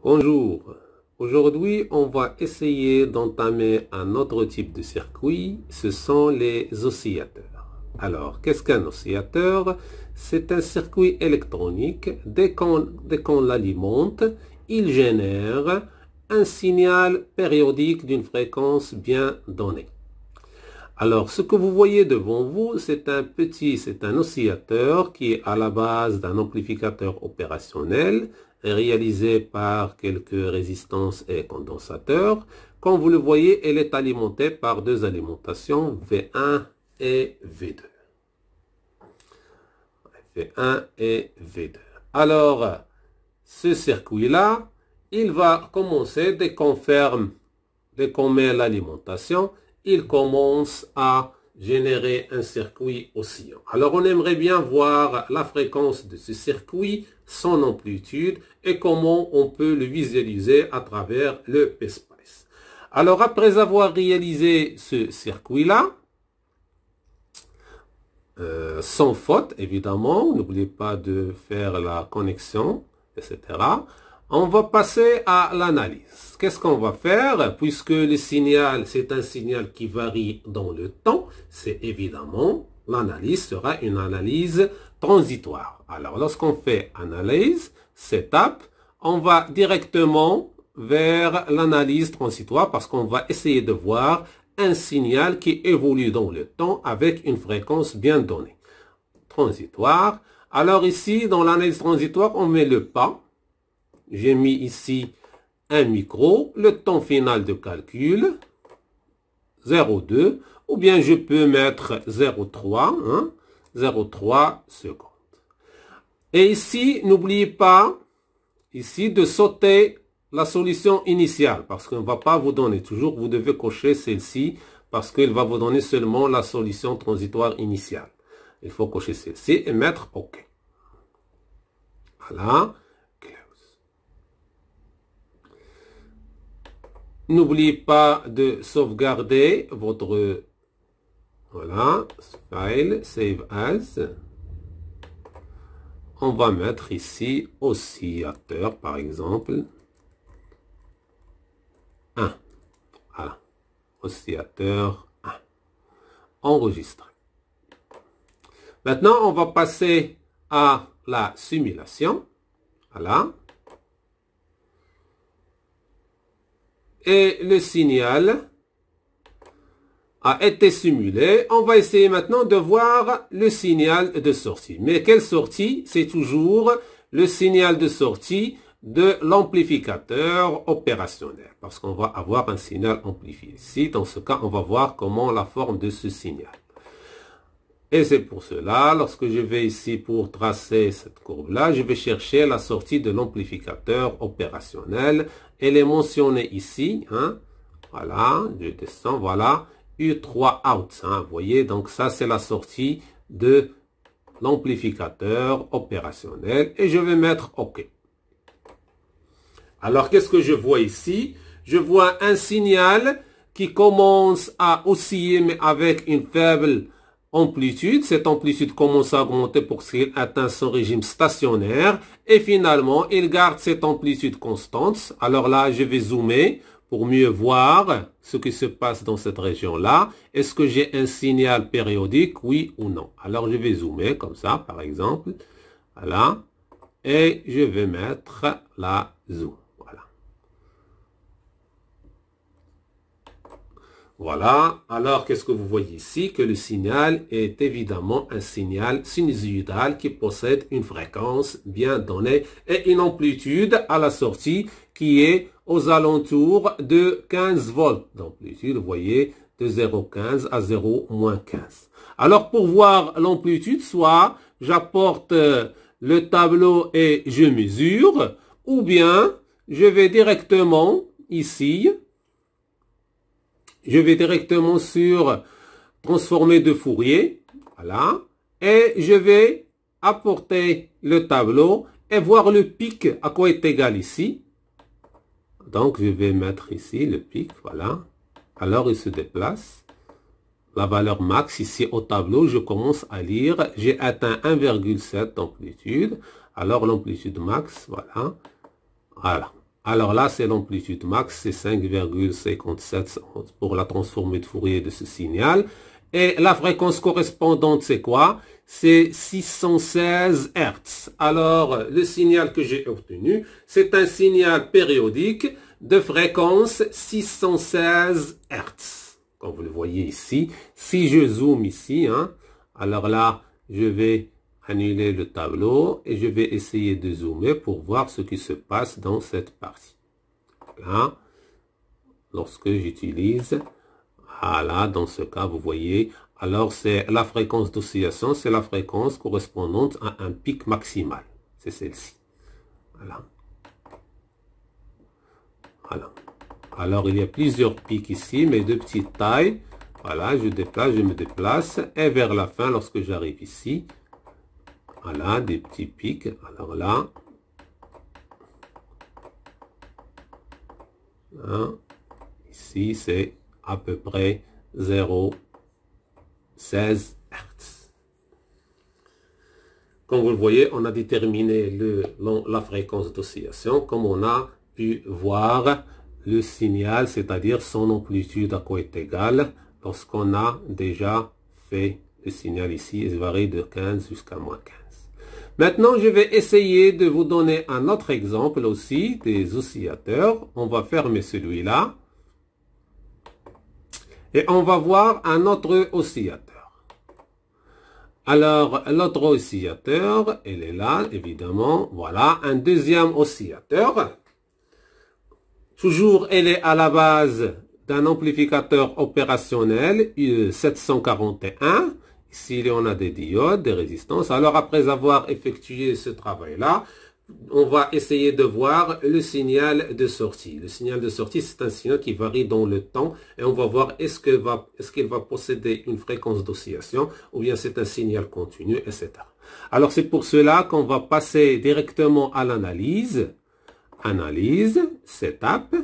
Bonjour, aujourd'hui on va essayer d'entamer un autre type de circuit, ce sont les oscillateurs. Alors, qu'est-ce qu'un oscillateur? C'est un circuit électronique, dès qu'on l'alimente, il génère un signal périodique d'une fréquence bien donnée. Alors, ce que vous voyez devant vous, c'est un oscillateur qui est à la base d'un amplificateur opérationnel réalisé par quelques résistances et condensateurs. Comme vous le voyez, elle est alimentée par deux alimentations, V1 et V2. V1 et V2. Alors, ce circuit-là, il va commencer dès qu'on met l'alimentation, il commence à générer un circuit oscillant. Alors, on aimerait bien voir la fréquence de ce circuit, son amplitude et comment on peut le visualiser à travers le PSpice. Alors, après avoir réalisé ce circuit-là, sans faute, évidemment, n'oubliez pas de faire la connexion, etc. On va passer à l'analyse. Qu'est-ce qu'on va faire? Puisque le signal, c'est un signal qui varie dans le temps, c'est évidemment, l'analyse sera une analyse transitoire. Alors, lorsqu'on fait analyse, setup, on va directement vers l'analyse transitoire parce qu'on va essayer de voir un signal qui évolue dans le temps avec une fréquence bien donnée. Transitoire. Alors ici, dans l'analyse transitoire, on met le pas. J'ai mis ici un micro, le temps final de calcul, 0,2, ou bien je peux mettre 0,3, 0,3 secondes. Et ici, n'oubliez pas, ici, de sauter la solution initiale, parce qu'on ne va pas vous donner toujours, vous devez cocher celle-ci, parce qu'il va vous donner seulement la solution transitoire initiale. Il faut cocher celle-ci et mettre OK. Voilà. N'oubliez pas de sauvegarder votre file, save as. On va mettre ici oscillateur, par exemple. 1. Voilà. Oscillateur 1. Enregistré. Maintenant, on va passer à la simulation. Voilà. Et le signal a été simulé. On va essayer maintenant de voir le signal de sortie. Mais quelle sortie? C'est toujours le signal de sortie de l'amplificateur opérationnel. Parce qu'on va avoir un signal amplifié. Ici, dans ce cas, on va voir comment la forme de ce signal. Et c'est pour cela, lorsque je vais ici pour tracer cette courbe-là, je vais chercher la sortie de l'amplificateur opérationnel. Elle est mentionnée ici. Voilà, je descends, voilà. U3 out. Vous voyez, donc ça c'est la sortie de l'amplificateur opérationnel. Et je vais mettre OK. Alors, qu'est-ce que je vois ici? Je vois un signal qui commence à osciller, mais avec une faible amplitude. Cette amplitude commence à augmenter pour qu'il atteint son régime stationnaire. Et finalement, il garde cette amplitude constante. Alors là, je vais zoomer pour mieux voir ce qui se passe dans cette région-là. Est-ce que j'ai un signal périodique, oui ou non? Alors, je vais zoomer comme ça, par exemple. Voilà. Et je vais mettre la zoom. Voilà, alors qu'est-ce que vous voyez ici? Que le signal est évidemment un signal sinusoïdal qui possède une fréquence bien donnée et une amplitude à la sortie qui est aux alentours de 15 volts d'amplitude, vous voyez, de 0,15 à 0,-15. Alors pour voir l'amplitude, soit j'apporte le tableau et je mesure, ou bien je vais directement ici, je vais directement sur transformer de Fourier, voilà, et je vais apporter le tableau et voir le pic à quoi est égal ici. Donc, je vais mettre ici le pic, voilà. Alors, il se déplace. La valeur max ici au tableau, je commence à lire. J'ai atteint 1,7 d'amplitude. Alors, l'amplitude max, voilà. Voilà. Alors là, c'est l'amplitude max, c'est 5,57 pour la transformée de Fourier de ce signal. Et la fréquence correspondante, c'est quoi? C'est 616 Hz. Alors, le signal que j'ai obtenu, c'est un signal périodique de fréquence 616 Hz. Comme vous le voyez ici, si je zoome ici, hein, alors là, je vais annuler le tableau et je vais essayer de zoomer pour voir ce qui se passe dans cette partie. Là, lorsque j'utilise, voilà, dans ce cas, vous voyez, alors c'est la fréquence d'oscillation, c'est la fréquence correspondante à un pic maximal. C'est celle-ci. Voilà. Voilà. Alors, il y a plusieurs pics ici, mais de petite taille. Voilà, je me déplace. Et vers la fin, lorsque j'arrive ici, voilà, des petits pics. Alors là, hein, ici, c'est à peu près 0,16 Hz. Comme vous le voyez, on a déterminé la fréquence d'oscillation, comme on a pu voir le signal, c'est-à-dire son amplitude à quoi est égale, lorsqu'on a déjà fait le signal ici, il varie de 15 jusqu'à moins 15. Maintenant, je vais essayer de vous donner un autre exemple aussi des oscillateurs. On va fermer celui-là. Et on va voir un autre oscillateur. Alors, l'autre oscillateur, il est là, évidemment. Voilà, un deuxième oscillateur. Toujours, elle est à la base d'un amplificateur opérationnel 741. Ici, on a des diodes, des résistances. Alors, après avoir effectué ce travail-là, on va essayer de voir le signal de sortie. Le signal de sortie, c'est un signal qui varie dans le temps. Et on va voir est-ce qu'il va posséder une fréquence d'oscillation ou bien c'est un signal continu, etc. Alors, c'est pour cela qu'on va passer directement à l'analyse. Analyse, setup.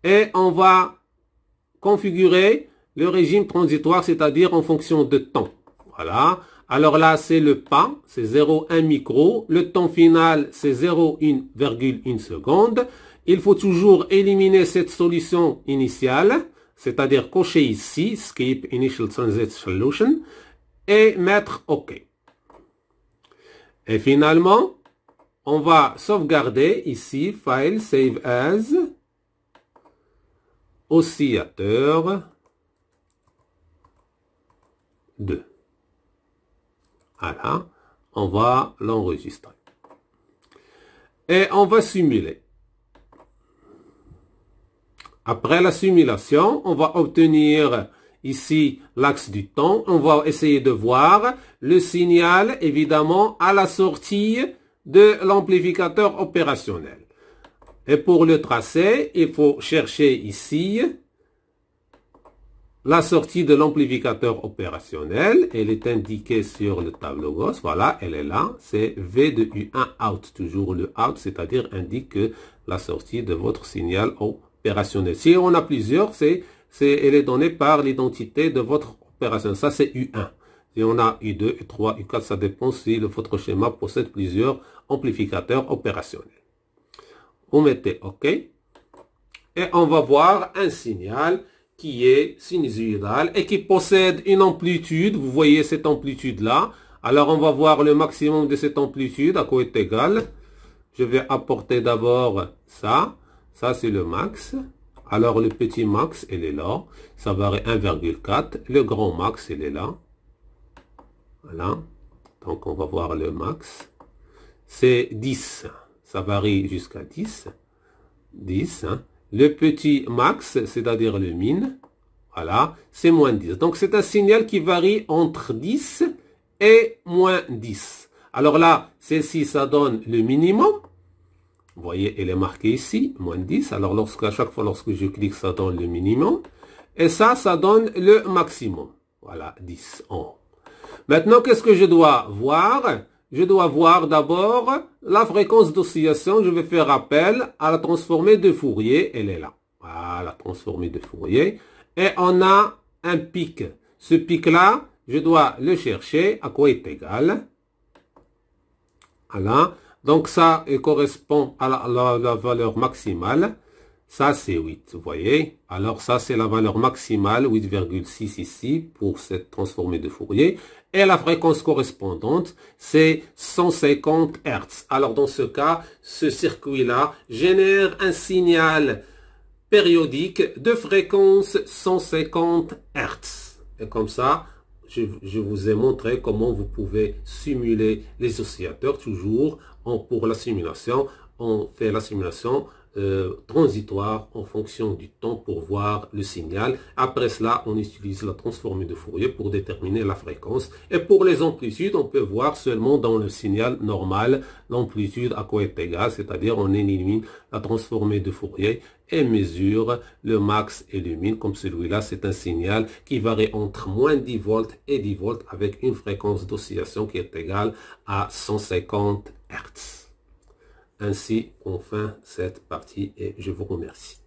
Et on va configurer le régime transitoire, c'est-à-dire en fonction de temps. Voilà. Alors là, c'est le pas, c'est 0,1 micro. Le temps final, c'est 0,1 seconde. Il faut toujours éliminer cette solution initiale, c'est-à-dire cocher ici, Skip Initial Transit Solution, et mettre OK. Et finalement, on va sauvegarder ici, File, Save As, oscillateur 2. Voilà, on va l'enregistrer. Et on va simuler. Après la simulation, on va obtenir ici l'axe du temps. On va essayer de voir le signal, évidemment, à la sortie de l'amplificateur opérationnel. Et pour le tracer, il faut chercher ici la sortie de l'amplificateur opérationnel. Elle est indiquée sur le tableau gauche. Voilà, elle est là. C'est V de U1 out. Toujours le out, c'est-à-dire indique que la sortie de votre signal opérationnel. Si on a plusieurs, elle est donnée par l'identité de votre opération. Ça, c'est U1. Si on a U2, U3, U4, ça dépend si votre schéma possède plusieurs amplificateurs opérationnels. Vous mettez OK. Et on va voir un signal qui est sinusoïdal et qui possède une amplitude. Vous voyez cette amplitude-là. Alors, on va voir le maximum de cette amplitude, à quoi est égal. Je vais apporter d'abord ça. Ça, c'est le max. Alors, le petit max, il est là. Ça varie 1,4. Le grand max, il est là. Voilà. Donc, on va voir le max. C'est 10. Ça varie jusqu'à 10. 10, hein. Le petit max, c'est-à-dire le min, voilà, c'est moins 10. Donc, c'est un signal qui varie entre 10 et moins 10. Alors là, celle-ci, ça donne le minimum. Vous voyez, elle est marquée ici, moins 10. Alors, à chaque fois, lorsque je clique, ça donne le minimum. Et ça donne le maximum. Voilà, 10 en haut. Maintenant, qu'est-ce que je dois voir? Je dois voir d'abord la fréquence d'oscillation. Je vais faire appel à la transformée de Fourier. Elle est là. Voilà, la transformée de Fourier. Et on a un pic. Ce pic-là, je dois le chercher. À quoi est égal? Voilà. Donc ça correspond à la valeur maximale. Ça, c'est 8, vous voyez. Alors ça, c'est la valeur maximale, 8,6 ici, pour cette transformée de Fourier. Et la fréquence correspondante, c'est 150 Hz. Alors dans ce cas, ce circuit-là génère un signal périodique de fréquence 150 Hz. Et comme ça, je vous ai montré comment vous pouvez simuler les oscillateurs. Toujours, pour la simulation, on fait la simulation transitoire en fonction du temps pour voir le signal. Après cela, on utilise la transformée de Fourier pour déterminer la fréquence. Et pour les amplitudes, on peut voir seulement dans le signal normal l'amplitude à quoi est égale, c'est-à-dire on élimine la transformée de Fourier et mesure le max et le min. Comme celui-là, c'est un signal qui varie entre moins 10 volts et 10 volts avec une fréquence d'oscillation qui est égale à 150 Hz. Ainsi, on fin cette partie et je vous remercie.